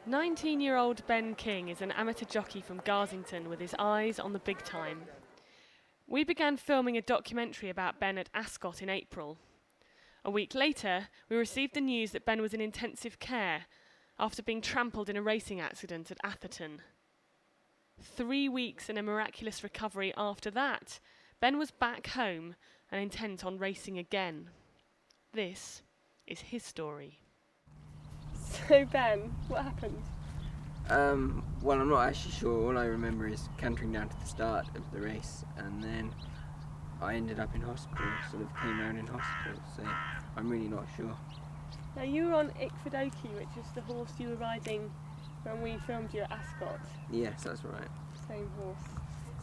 19-year-old Ben King is an amateur jockey from Garsington with his eyes on the big time. We began filming a documentary about Ben at Ascot in April. A week later, we received the news that Ben was in intensive care after being trampled in a racing accident at Atherton. 3 weeks and a miraculous recovery after that, Ben was back home and intent on racing again. This is his story. So Ben, what happened? Well, I'm not actually sure. All I remember is cantering down to the start of the race, and then I ended up in hospital, sort of came out in hospital, so I'm really not sure. Now you were on Ickfadokie, which is the horse you were riding when we filmed you at Ascot. Yes, that's right. Same horse.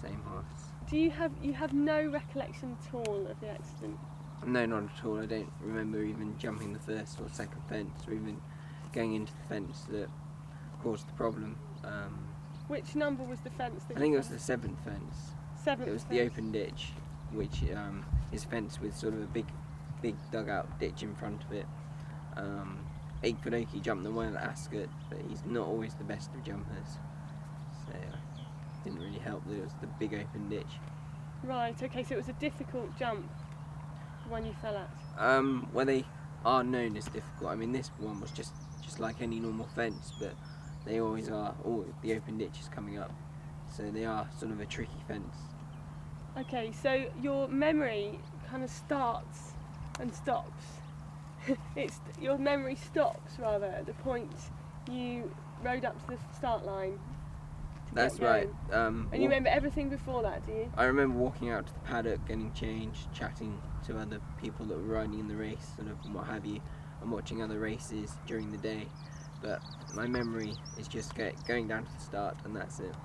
Same horse. Do you have no recollection at all of the accident? No, not at all. I don't remember even jumping the first or second fence, or even going into the fence that caused the problem. Which number was the fence? I think it was the seventh fence. Seventh. It was the open ditch, which is fenced with sort of a big dugout ditch in front of it. Ickfadokie jumped the well at Ascot, but he's not always the best of jumpers, so it didn't really help that it was the big open ditch. Right. Okay. So it was a difficult jump, the one you fell at. Well, they are known as difficult. I mean, this one was just like any normal fence, but they always are. All the open ditch is coming up, so they are sort of a tricky fence. Okay, so your memory kind of starts and stops. Your memory stops rather at the point you rode up to the start line. That's right. And you remember everything before that, do you? I remember walking out to the paddock, getting changed, chatting to other people that were riding in the race, sort of, and what have you, and watching other races during the day. But my memory is just going down to the start, and that's it.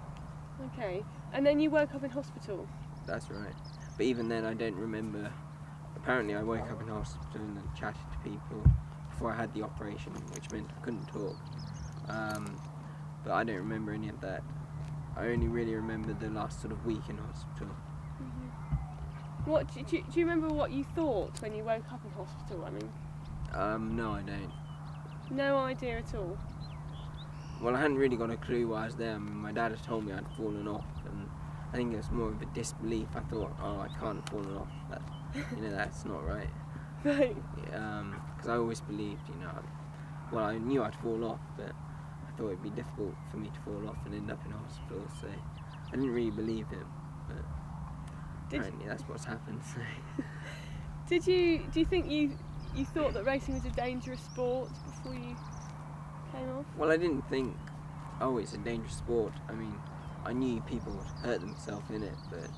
Okay, and then you woke up in hospital? That's right. But even then, I don't remember. Apparently, I woke up in hospital and chatted to people before I had the operation, which meant I couldn't talk. But I don't remember any of that. I only really remember the last sort of week in hospital. Mm-hmm. What do you remember what you thought when you woke up in hospital? I mean, no, I don't. No idea at all. Well, I hadn't really got a clue why I was there. I mean, my dad had told me I'd fallen off, and I think it was more of a disbelief. I thought, oh, I can't have fallen off. That, that's not right. Right. Because I always believed, well, I knew I'd fall off, but I thought it'd be difficult for me to fall off and end up in hospital. So I didn't really believe him, but apparently that's what's happened. So. Do you think you thought that racing was a dangerous sport before you came off? Well, I didn't think, oh, it's a dangerous sport. I mean, I knew people would hurt themselves in it, but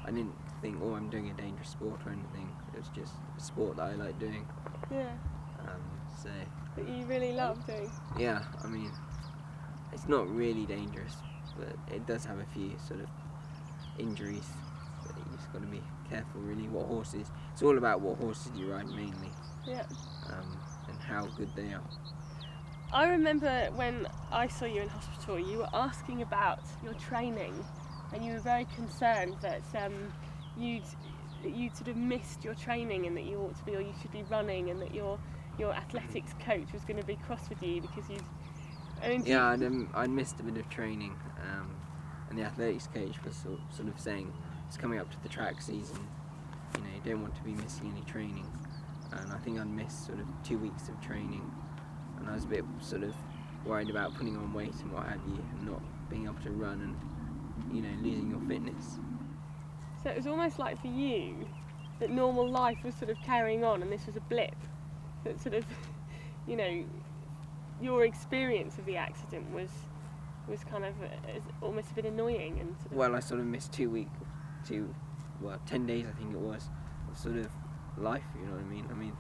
I didn't think, oh, I'm doing a dangerous sport or anything. It was just a sport that I like doing. Yeah. So. That you really love doing. Yeah, I mean, it's not really dangerous, but it does have a few sort of injuries. But you just got to be careful, really. What horses? It's all about what horses you ride mainly. Yeah. And how good they are. I remember when I saw you in hospital, you were asking about your training, and you were very concerned that you'd sort of missed your training, and that you ought to be, or you should be running, and that your athletics coach was going to be cross with you because you'd. Yeah, I'd missed a bit of training, and the athletics coach was sort of saying it's coming up to the track season. You don't want to be missing any training, and I think I'd missed sort of 2 weeks of training. And I was a bit sort of worried about putting on weight and what have you, and not being able to run and, losing your fitness. So it was almost like for you that normal life was sort of carrying on, and this was a blip. That sort of, your experience of the accident was kind of almost a bit annoying and. Well, I sort of missed 10 days I think it was, of sort of life. You know what I mean? I mean.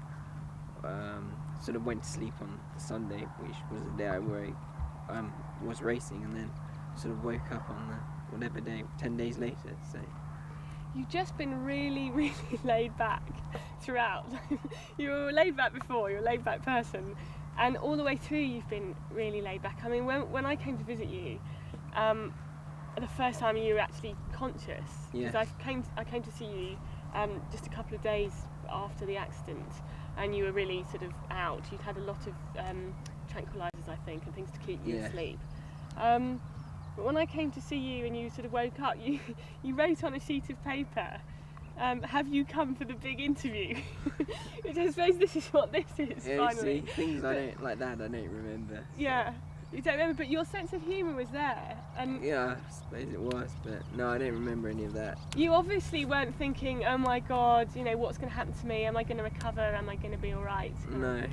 Sort of went to sleep on Sunday, which was the day I was racing, and then sort of woke up on the whatever day, 10 days later. So you've just been really, really laid back throughout. You were laid back before, you're a laid back person, and all the way through you've been really laid back. I mean, when I came to visit you, the first time you were actually conscious, because I came to see you just a couple of days after the accident, and you were really sort of out. You'd had a lot of tranquilizers painkillers, I think, and things to keep you Yeah. asleep. But when I came to see you and you sort of woke up, you wrote on a sheet of paper, have you come for the big interview? Which I suppose this is what this is, Yeah, finally. see, things I don't like that I don't remember. So. Yeah, you don't remember, but your sense of humour was there. And Yeah, I suppose it was, but no, I don't remember any of that. you obviously weren't thinking, oh my God, you know, what's going to happen to me? Am I going to recover? Am I going to be all right? No.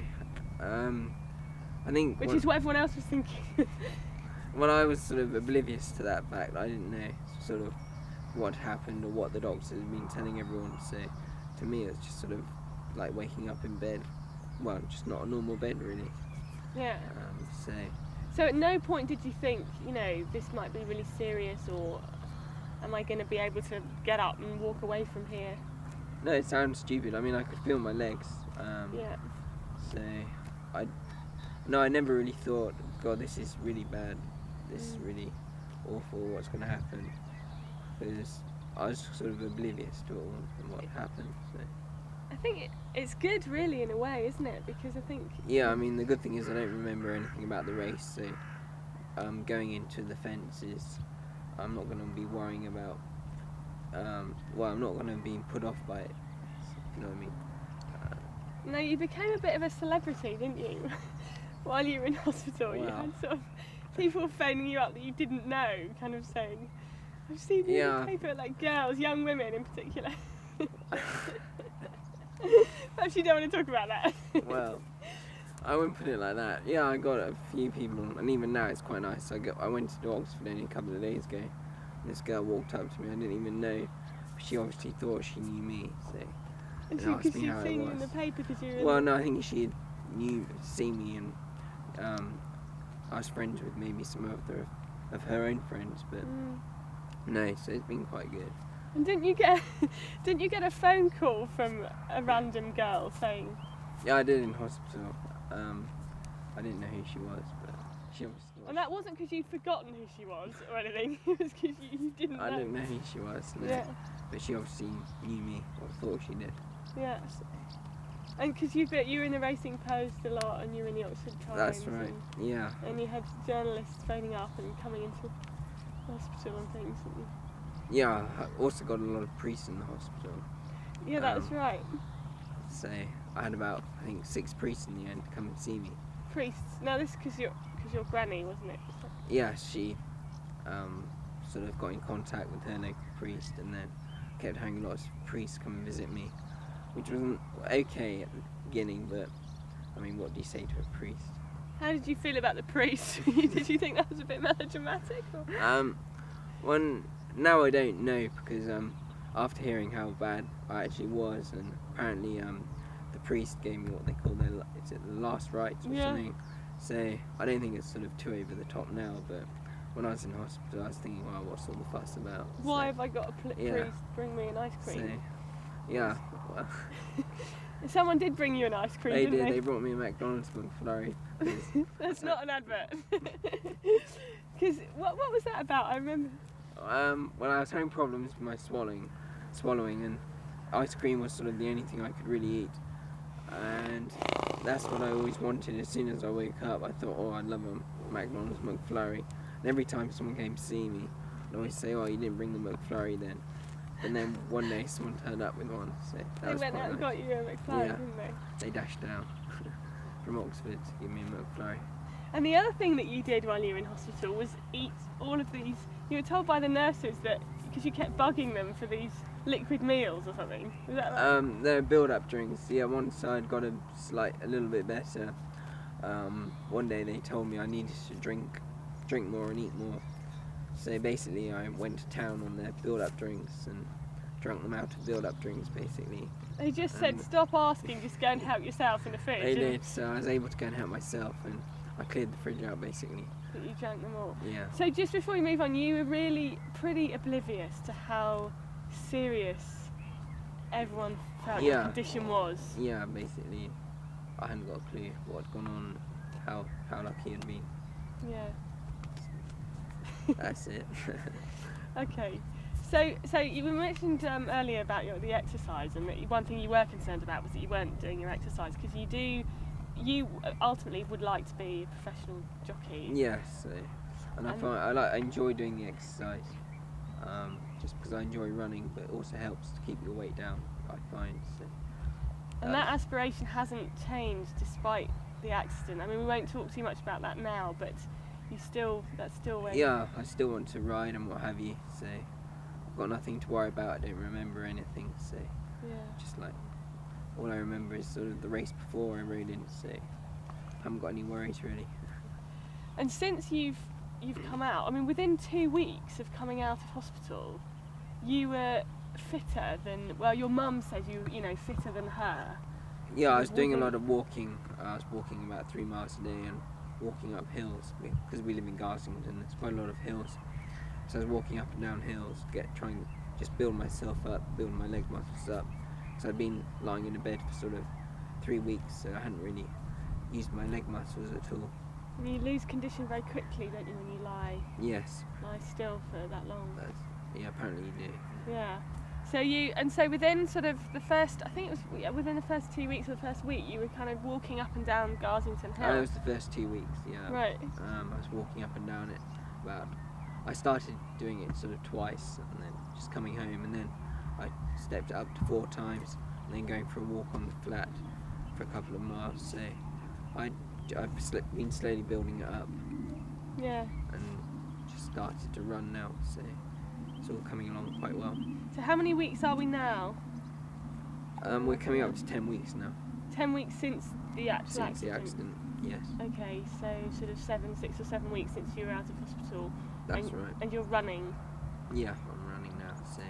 I think... Which is what everyone else was thinking. Well, I was sort of oblivious to that fact. I didn't know sort of what happened or what the doctors had been telling everyone. So to me, it's just sort of like waking up in bed. Well, just not a normal bed, really. Yeah. So at no point did you think, you know, this might be really serious, or am I going to be able to get up and walk away from here? no, it sounds stupid. I mean, I could feel my legs. Yeah. So I never really thought, God, this is really bad. This is really awful. What's going to happen? Because I was sort of oblivious to it all and what happened. So. I think it's good, really, in a way, isn't it? Because I think... Yeah, I mean, the good thing is I don't remember anything about the race, so going into the fences, I'm not going to be worrying about, I'm not going to be put off by it, if you know what I mean. No, you became a bit of a celebrity, didn't you? While you were in hospital, you Wow. had sort of people phoning you up that you didn't know, kind of saying, I've seen you in the paper, like girls, young women in particular. Perhaps you don't want to talk about that. Well, I wouldn't put it like that. Yeah, I got a few people, and even now it's quite nice. I went to Oxford only a couple of days ago, and this girl walked up to me, I didn't even know, but she obviously thought she knew me, so... And asked because me she'd how it seen you in was. the paper, because you were... Well, no, I think she had seen me, and I was friends with maybe some of her own friends, but no, so it's been quite good. And didn't you get a phone call from a random girl saying... Yeah, I did in hospital. I didn't know who she was, but she obviously was. And that wasn't because you'd forgotten who she was or anything, it was because you didn't know. I didn't know who she was, no. Yeah. But she obviously knew me, or thought she did. Yeah. And because you were in the Racing Post a lot, and you were in the Oxford Times. That's right, yeah. And you had journalists phoning up and coming into hospital and things, didn't you? Yeah, I also got a lot of priests in the hospital. Yeah, that's right. So I had about, I think, 6 priests in the end come and see me. Priests. Now this is because your granny, wasn't it? Yeah, she sort of got in contact with her local priest, and then kept having lots of priests come and visit me, which wasn't okay at the beginning, but I mean, what do you say to a priest? How did you feel about the priest? Did you think that was a bit melodramatic? Or? Now I don't know, because after hearing how bad I actually was, and apparently the priest gave me what they call the last rites or something, so I don't think it's sort of too over the top now, but when I was in hospital I was thinking, wow, what's all the fuss about? Why have I got a priest bring me an ice cream? So, yeah, well... Someone did bring you an ice cream, didn't they? They brought me a McDonald's McFlurry. That's not an advert. Because what was that about? I remember... Well, I was having problems with my swallowing, and ice cream was sort of the only thing I could really eat. And that's what I always wanted. As soon as I woke up, I thought, oh, I'd love a McDonald's McFlurry. And every time someone came to see me, I'd always say, oh, you didn't bring the McFlurry then. And then one day someone turned up with one, so that they was went quite out and nice. got you a McFlurry, didn't they? They dashed down from Oxford to give me a McFlurry. And the other thing that you did while you were in hospital was eat all of these... You were told by the nurses that, because you kept bugging them for these liquid meals or something. Was that right? They're build-up drinks. Yeah, once I'd got a little bit better, one day they told me I needed to drink more and eat more. So basically I went to town on their build-up drinks and drank them out of build-up drinks, basically. They just said, stop asking, just go and help yourself in the fridge. They did, so I was able to go and help myself, and I cleared the fridge out, basically. But you drank them all. Yeah. So just before we move on, you were really pretty oblivious to how serious everyone felt your condition was. Yeah, basically. I hadn't got a clue what had gone on, how lucky I'd been. Yeah. That's it. Okay. So you mentioned earlier about the exercise, and that one thing you were concerned about was that you weren't doing your exercise, because you you ultimately would like to be a professional jockey. Yes, and I enjoy doing the exercise, just because I enjoy running, but it also helps to keep your weight down, I find. So. And that aspiration hasn't changed despite the accident. I mean, we won't talk too much about that now, but that's still where. Yeah, I still want to ride and what have you. So I've got nothing to worry about. I don't remember anything. So just like all I remember is sort of the race before I rode in. So I haven't got any worries really. And since you've come out, I mean, within 2 weeks of coming out of hospital, you were fitter than, well, your mum says you know, fitter than her. Yeah, I was doing a lot of walking. I was walking about 3 miles a day and walking up hills, because we live in Garsington. There's quite a lot of hills, so I was walking up and down hills, trying to just build myself up, build my leg muscles up. So I'd been lying in a bed for sort of 3 weeks, so I hadn't really used my leg muscles at all. And you lose condition very quickly, don't you, when you lie still for that long? Yeah, apparently you do. Yeah. So within sort of the first, I think it was within the first 2 weeks or the first week, you were kind of walking up and down Garsington Hill. It was the first 2 weeks, yeah. Right. I was walking up and down it I started doing it sort of twice, and then just coming home, and then I stepped it up to 4 times, and then going for a walk on the flat for a couple of miles. So I've been slowly building it up. Yeah. And just started to run now, so it's all coming along quite well. So how many weeks are we now? We're coming up to 10 weeks now. 10 weeks since the actual accident? Since the accident, yes. Okay, so sort of 6 or 7 weeks since you were out of hospital. That's right. And you're running? Yeah, I'm running now, so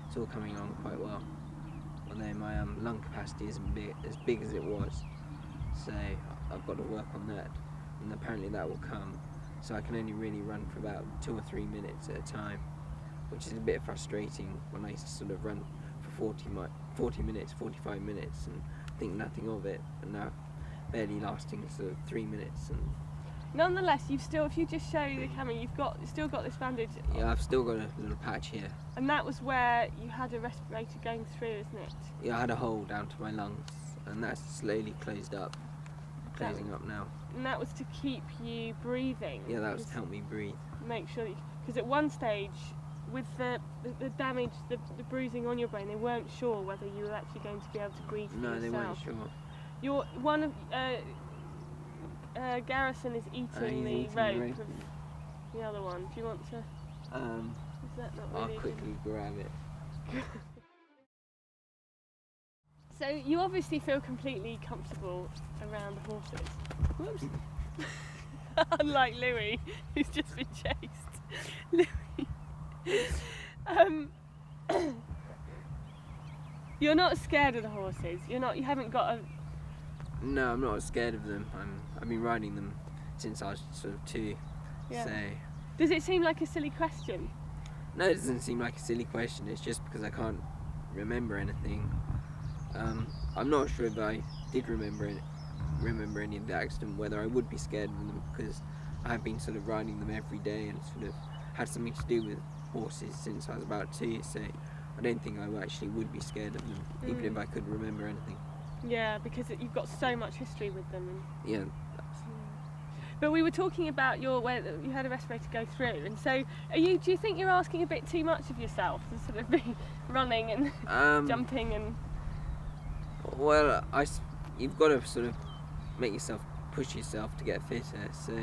it's all coming along quite well. Although my lung capacity isn't as big as it was, so I've got to work on that, and apparently that will come. So I can only really run for about 2 or 3 minutes at a time, which is a bit frustrating when I used to sort of run for 40 minutes, 45 minutes, and think nothing of it, and now barely lasting sort of 3 minutes. And nonetheless, if you just show the camera, you've still got this bandage. Yeah, I've still got a little patch here. And that was where you had a respirator going through, isn't it? Yeah, I had a hole down to my lungs, and that's slowly closing up now. And that was to keep you breathing. Yeah, that was to help me breathe. Make sure, because at one stage, with the damage, the bruising on your brain, they weren't sure whether you were actually going to be able to breathe for yourself. No, they weren't sure. One of Garrison is eating the rope of the other one. Do you want to? Is that not really I'll quickly grab it. So you obviously feel completely comfortable around the horses. Whoops. Unlike Louis, who's just been chased. Louis. You're not scared of the horses. You haven't got a. No, I'm not scared of them. I've been riding them since I was sort of 2. Yeah. So. Does it seem like a silly question? No, it doesn't seem like a silly question. It's just because I can't remember anything. I'm not sure if I did remember any of the accident, whether I would be scared of them, because I have been sort of riding them every day and sort of had something to do with horses since I was about 2. So I don't think I actually would be scared of them, even if I could remember anything. Yeah, because you've got so much history with them. And yeah. But we were talking about where you had a respirator go through, and so do you think you're asking a bit too much of yourself to sort of be running and jumping and? Well, you've got to sort of push yourself to get fitter. So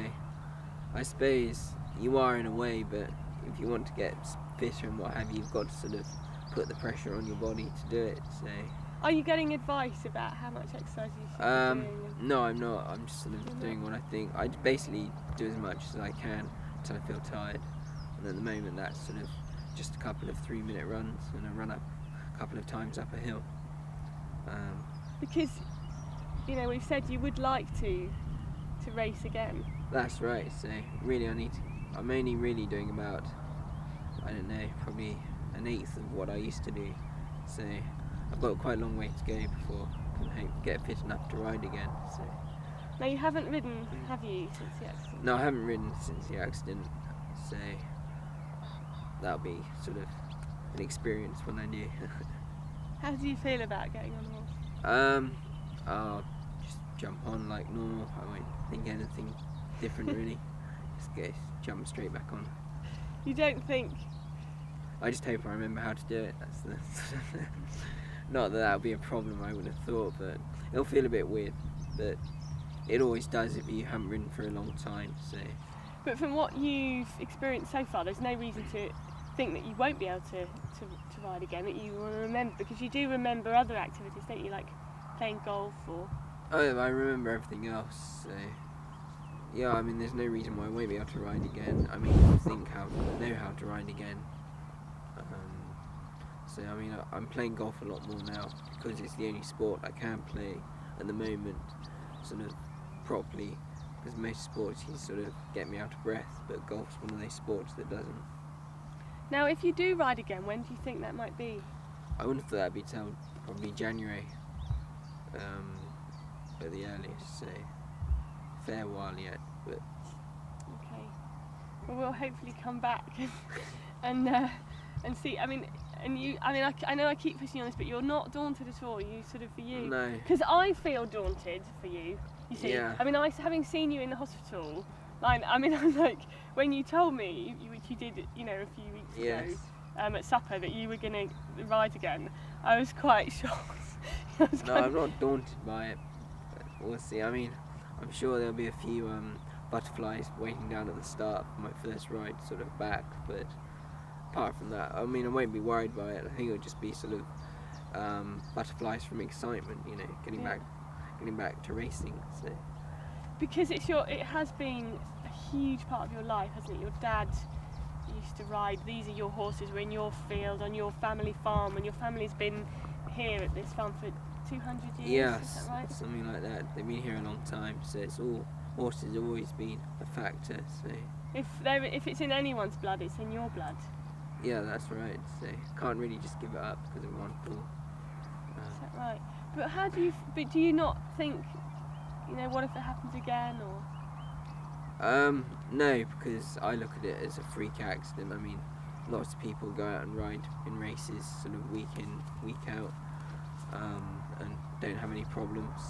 I suppose you are in a way, but if you want to get fitter and what have you, you've got to sort of put the pressure on your body to do it. So. Are you getting advice about how much exercise you should be doing? No, I'm not. I'm just sort of doing what I think. I basically do as much as I can until I feel tired. And at the moment, that's sort of just a couple of 3-minute runs and a run up a couple of times up a hill. Because, we've said you would like to race again. That's right. So really, I'm only really doing about, I don't know, probably 1/8 of what I used to do. So I've got quite a long way to go before I can get fit enough to ride again. So. Now you haven't ridden, have you, since the accident? No, I haven't ridden since the accident, so that'll be sort of an experience when I do. How do you feel about getting on a horse? Just jump on like normal. I won't think anything different really. Just jump straight back on. You don't think? I just hope I remember how to do it. That's the not that would be a problem, I would have thought, but it'll feel a bit weird. But it always does if you haven't ridden for a long time. So. But from what you've experienced so far, there's no reason to think that you won't be able to ride again, that you will remember, because you do remember other activities, don't you, like playing golf or... Oh, I remember everything else, so... Yeah, I mean, there's no reason why I won't be able to ride again. I mean, I know how to ride again. So, I mean, I'm playing golf a lot more now, because it's the only sport I can play at the moment, sort of properly, because most sports you sort of get me out of breath, but golf's one of those sports that doesn't. Now, if you do ride again, when do you think that might be? I wouldn't have thought that'd be till probably January, at the earliest, so fair while yet, but... Okay. Well, we'll hopefully come back and see, I mean, I know I keep pushing on this, but you're not daunted at all, you sort of, for you. No. Because I feel daunted for you, you see. Yeah. I mean, having seen you in the hospital, I'm like, when you told me, which you did, you know, a few weeks Yes. ago, at supper, that you were going to ride again, I was quite shocked. No, I'm not daunted by it, but we'll see. I mean, I'm sure there'll be a few butterflies waiting down at the start of my first ride, sort of back, but apart from that, I mean, I won't be worried by it. I think it'll just be sort of butterflies from excitement, you know, getting back to racing. So. Because it has been a huge part of your life, hasn't it? Your dad used to ride. These are your horses. Were in your field, on your family farm, and your family's been here at this farm for 200 years. Yes, is that right? something like that. They've been here a long time, so it's all horses have always been a factor. So. If it's in anyone's blood, it's in your blood. Yeah, that's right. So can't really just give it up because of one fall. Is that right? But how do you? But do you not think, you know, what if it happens again, or? No, because I look at it as a freak accident. I mean, lots of people go out and ride in races sort of week in, week out, and don't have any problems.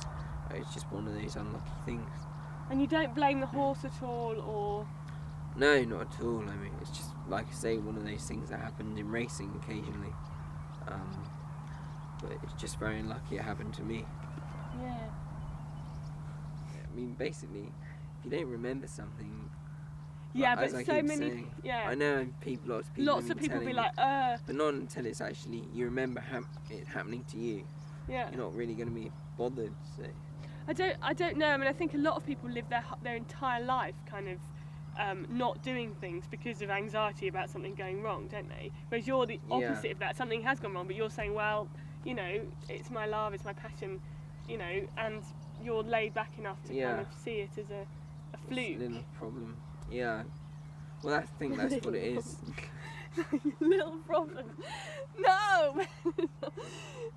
It's just one of those unlucky things. And you don't blame the horse at all, or? No, not at all. I mean, it's just, like I say, one of those things that happens in racing occasionally. But it's just very unlucky it happened to me. Yeah. I mean, basically, if you don't remember something... Yeah, but so many... Saying, yeah. I know lots of people be me, like, but not until it's actually, you remember it happening to you. Yeah. You're not really going to be bothered, so... I don't know. I mean, I think a lot of people live their entire life kind of not doing things because of anxiety about something going wrong, don't they? Whereas you're the opposite of that. Something has gone wrong, but you're saying, well, you know, it's my love, it's my passion, you know, and you're laid back enough to kind of see it as a fluke. It's a little problem. Yeah. Well, I think that's what it is. Little problem. No!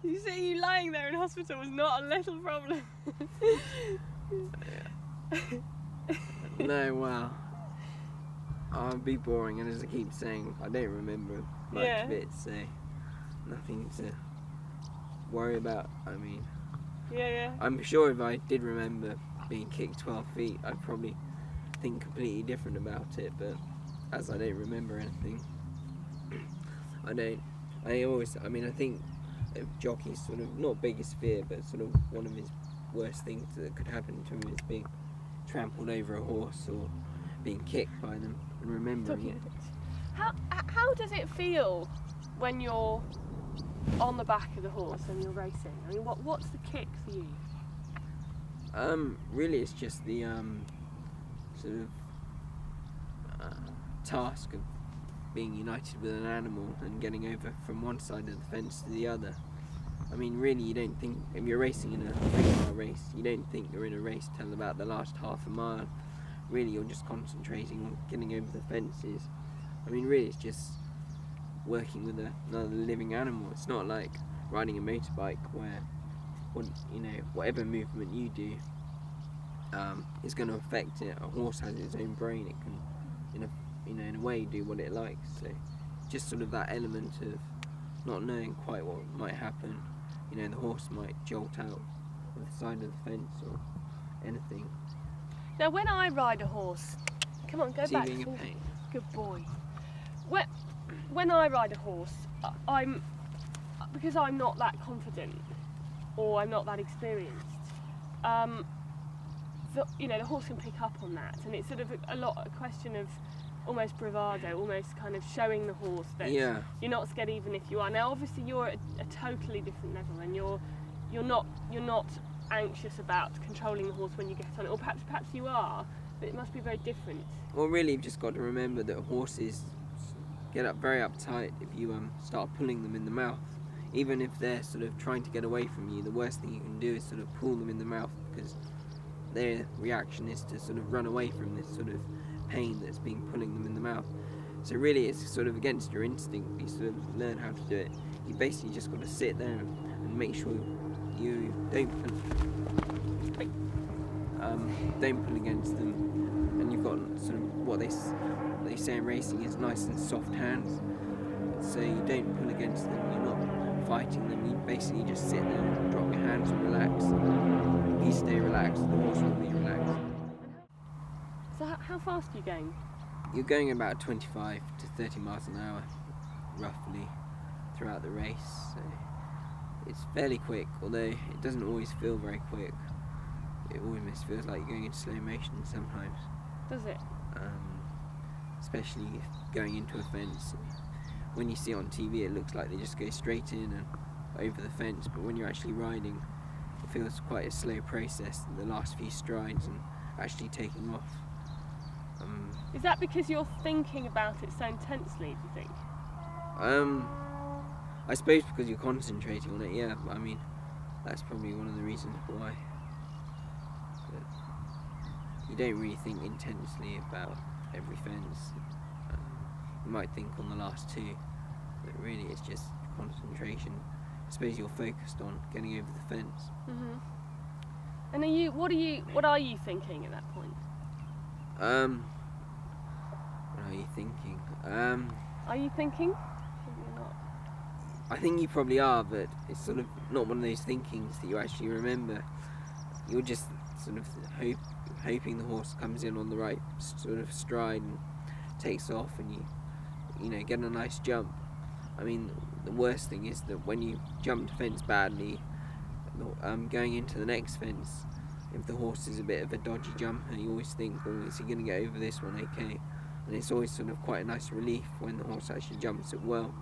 You see, you lying there in hospital was not a little problem. No, well, I'll be boring, and as I keep saying, I don't remember much of it, so nothing to worry about. I mean, I'm sure if I did remember being kicked 12 feet, I'd probably think completely different about it, but as I don't remember anything, I think jockey's sort of, not biggest fear, but sort of one of his worst things that could happen to him is being trampled over a horse or being kicked by them, and remembering it. How does it feel when you're on the back of the horse and you're racing? I mean, what's the kick for you? Really it's just the sort of task of being united with an animal and getting over from one side of the fence to the other. I mean, really, you don't think, if you're racing in a 3-mile race, you don't think you're in a race till about the last half a mile. Really, you're just concentrating on getting over the fences. I mean, really, it's just working with another living animal. It's not like riding a motorbike where, whatever movement you do is going to affect it. A horse has its own brain. It can, in a way, do what it likes. So, just sort of that element of not knowing quite what might happen. The horse might jolt out of the side of the fence, or anything. Now, when I ride a horse, come on, go Is he back. being a pain? Good boy. When I ride a horse, because I'm not that confident or I'm not that experienced. The horse can pick up on that, and it's sort of a question of almost bravado, almost kind of showing the horse that you're not scared even if you are. Now, obviously, you're at a totally different level, and you're not anxious about controlling the horse when you get on it, or perhaps you are, but it must be very different. Well, really, you've just got to remember that horses get up very uptight if you start pulling them in the mouth. Even if they're sort of trying to get away from you, the worst thing you can do is sort of pull them in the mouth, because their reaction is to sort of run away from this sort of pain that's been pulling them in the mouth. So really, it's sort of against your instinct. You sort of learn how to do it. You basically just got to sit there and make sure you don't pull against them, and you've got sort of what they say in racing is nice and soft hands. So you don't pull against them. You're not fighting them. You basically just sit there and drop your hands and relax. If you stay relaxed, the horse will be relaxed. So how fast are you going? You're going about 25 to 30 miles an hour, roughly, throughout the race. So it's fairly quick, although it doesn't always feel very quick. It almost feels like you're going into slow motion sometimes. Does it? Especially going into a fence. When you see it on TV, it looks like they just go straight in and over the fence, but when you're actually riding, it feels quite a slow process, the last few strides and actually taking off. Is that because you're thinking about it so intensely, do you think? I suppose because you're concentrating on it, yeah. I mean, that's probably one of the reasons why. But you don't really think intensely about every fence. You might think on the last two, but really it's just concentration. I suppose you're focused on getting over the fence. Mhm. And what are you thinking at that point? What are you thinking? Are you thinking? Maybe you're not. I think you probably are, but it's sort of not one of those thinkings that you actually remember. You're just sort of hoping the horse comes in on the right sort of stride and takes off, and you get a nice jump. I mean, the worst thing is that when you jump the fence badly, going into the next fence, if the horse is a bit of a dodgy jumper, you always think, oh, is he going to get over this one okay? And it's always sort of quite a nice relief when the horse actually jumps it well,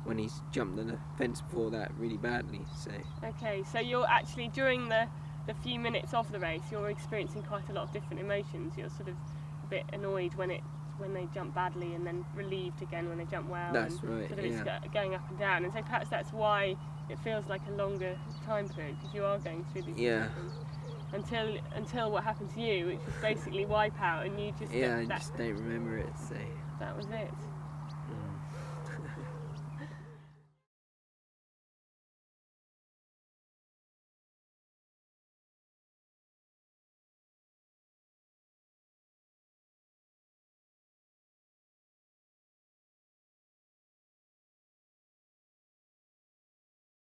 when he's jumped the fence before that really badly. So Okay, so you're actually, during the few minutes of the race, you're experiencing quite a lot of different emotions. You're sort of a bit annoyed when they jump badly, and then relieved again when they jump well. That's and right, sort of yeah. It's going up and down, and so perhaps that's why it feels like a longer time period, because you are going through these emotions. Until what happened to you, which was basically wipe out, and you just I just don't remember it. So that was it.